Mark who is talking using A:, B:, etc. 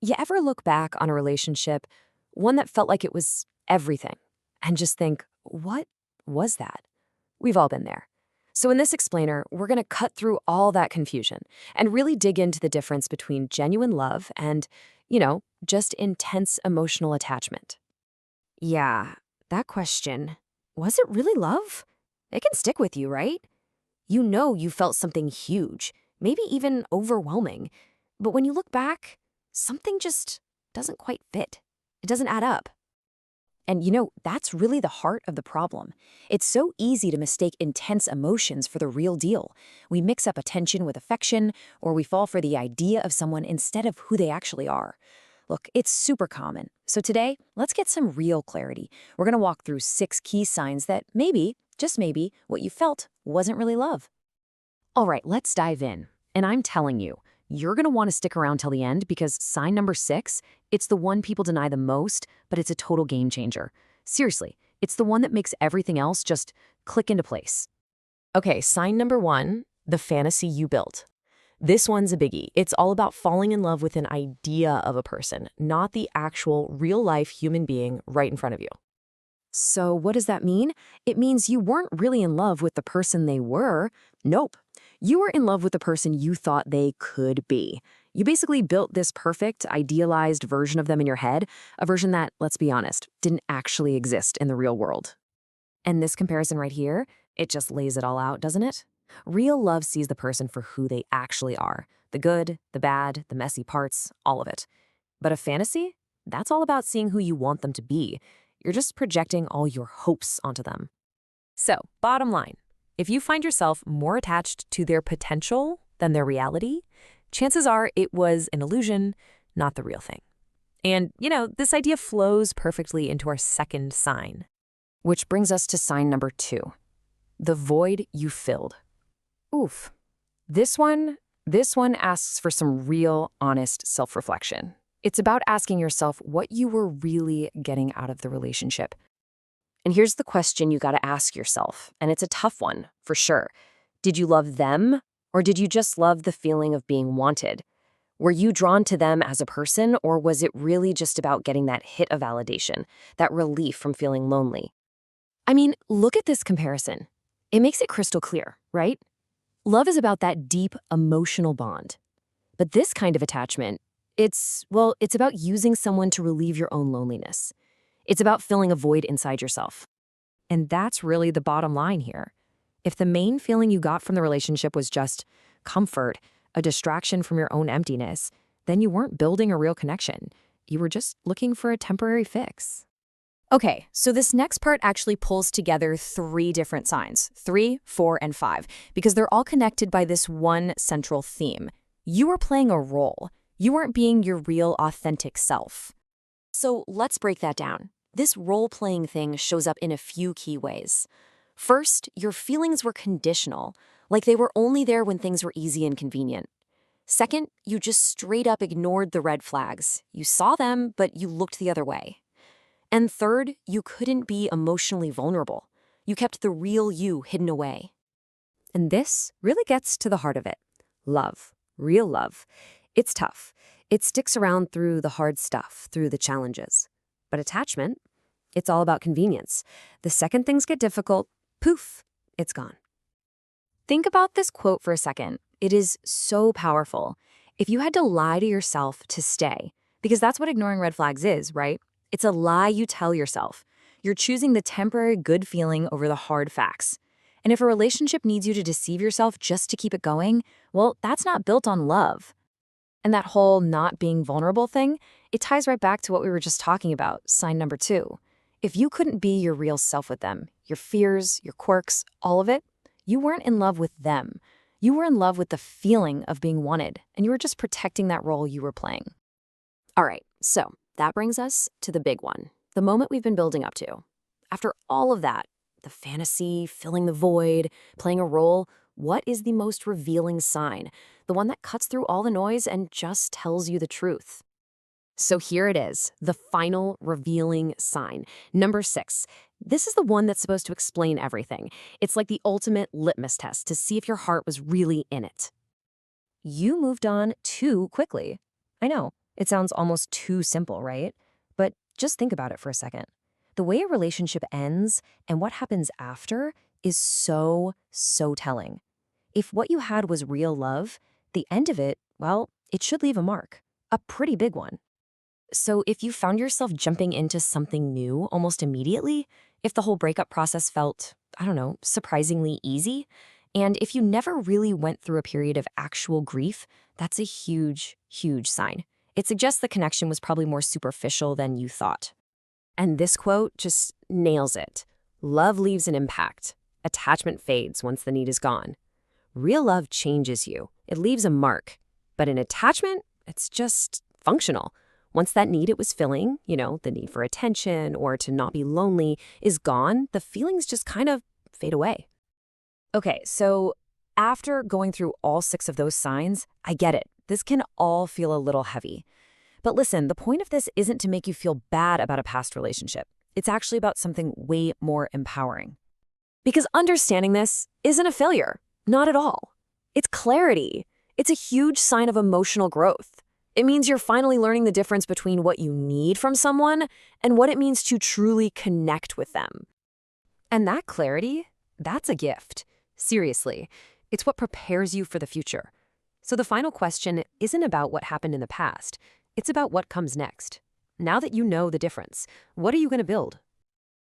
A: You ever look back on a relationship, one that felt like it was everything, and just think, what was that? We've all been there. So in this explainer, we're going to cut through all that confusion and really dig into the difference between genuine love and, just intense emotional attachment. Yeah, that question, was it really love? It can stick with you, right? You know you felt something huge, maybe even overwhelming. But when you look back, something just doesn't quite fit. It doesn't add up. And that's really the heart of the problem. It's so easy to mistake intense emotions for the real deal. We mix up attention with affection, or we fall for the idea of someone instead of who they actually are. Look, it's super common. So today, let's get some real clarity. We're going to walk through 6 key signs that maybe, just maybe, what you felt wasn't really love. All right, let's dive in. And I'm telling you, you're going to want to stick around till the end because sign number 6, it's the one people deny the most, but it's a total game changer. Seriously, it's the one that makes everything else just click into place. Okay, sign number 1, the fantasy you built. This one's a biggie. It's all about falling in love with an idea of a person, not the actual real-life human being right in front of you. So what does that mean? It means you weren't really in love with the person they were. Nope. You were in love with the person you thought they could be. You basically built this perfect, idealized version of them in your head, a version that, let's be honest, didn't actually exist in the real world. And this comparison right here, it just lays it all out, doesn't it? Real love sees the person for who they actually are. The good, the bad, the messy parts, all of it. But a fantasy? That's all about seeing who you want them to be. You're just projecting all your hopes onto them. So, bottom line, if you find yourself more attached to their potential than their reality, chances are it was an illusion, not the real thing. And, this idea flows perfectly into our second sign. Which brings us to sign number 2, the void you filled. Oof. This one asks for some real, honest self-reflection. It's about asking yourself what you were really getting out of the relationship. And here's the question you got to ask yourself, and it's a tough one, for sure. Did you love them, or did you just love the feeling of being wanted? Were you drawn to them as a person, or was it really just about getting that hit of validation, that relief from feeling lonely? I mean, look at this comparison. It makes it crystal clear, right? Love is about that deep emotional bond. But this kind of attachment, it's about using someone to relieve your own loneliness. It's about filling a void inside yourself. And that's really the bottom line here. If the main feeling you got from the relationship was just comfort, a distraction from your own emptiness, then you weren't building a real connection. You were just looking for a temporary fix. Okay, so this next part actually pulls together 3 different signs, 3, 4, and 5, because they're all connected by this one central theme. You were playing a role. You weren't being your real, authentic self. So let's break that down. This role-playing thing shows up in a few key ways. First, your feelings were conditional, like they were only there when things were easy and convenient. Second, you just straight up ignored the red flags. You saw them, but you looked the other way. And third, you couldn't be emotionally vulnerable. You kept the real you hidden away. And this really gets to the heart of it. Love, real love. It's tough. It sticks around through the hard stuff, through the challenges. But attachment, it's all about convenience. The second things get difficult, poof, it's gone. Think about this quote for a second. It is so powerful. If you had to lie to yourself to stay, because that's what ignoring red flags is, right? It's a lie you tell yourself. You're choosing the temporary good feeling over the hard facts. And if a relationship needs you to deceive yourself just to keep it going, well, that's not built on love. And that whole not being vulnerable thing, it ties right back to what we were just talking about, sign number 2. If you couldn't be your real self with them, your fears, your quirks, all of it, you weren't in love with them. You were in love with the feeling of being wanted, and you were just protecting that role you were playing. All right, so that brings us to the big one, the moment we've been building up to. After all of that, the fantasy, filling the void, playing a role, what is the most revealing sign? The one that cuts through all the noise and just tells you the truth. So here it is, the final revealing sign. Number 6. This is the one that's supposed to explain everything. It's like the ultimate litmus test to see if your heart was really in it. You moved on too quickly. I know. It sounds almost too simple, right? But just think about it for a second. The way a relationship ends and what happens after is so telling. If what you had was real love, the end of it, well, it should leave a mark, a pretty big one. So if you found yourself jumping into something new almost immediately, if the whole breakup process felt, I don't know, surprisingly easy, and if you never really went through a period of actual grief, that's a huge sign. It suggests the connection was probably more superficial than you thought. And this quote just nails it. Love leaves an impact. Attachment fades once the need is gone. Real love changes you. It leaves a mark. But an attachment, it's just functional. Once that need it was filling, the need for attention or to not be lonely is gone, the feelings just kind of fade away. Okay, so after going through all 6 of those signs, I get it. This can all feel a little heavy. But listen, the point of this isn't to make you feel bad about a past relationship. It's actually about something way more empowering. Because understanding this isn't a failure. Not at all. It's clarity. It's a huge sign of emotional growth. It means you're finally learning the difference between what you need from someone and what it means to truly connect with them. And that clarity, that's a gift. Seriously, it's what prepares you for the future. So the final question isn't about what happened in the past. It's about what comes next. Now that you know the difference, what are you going to build?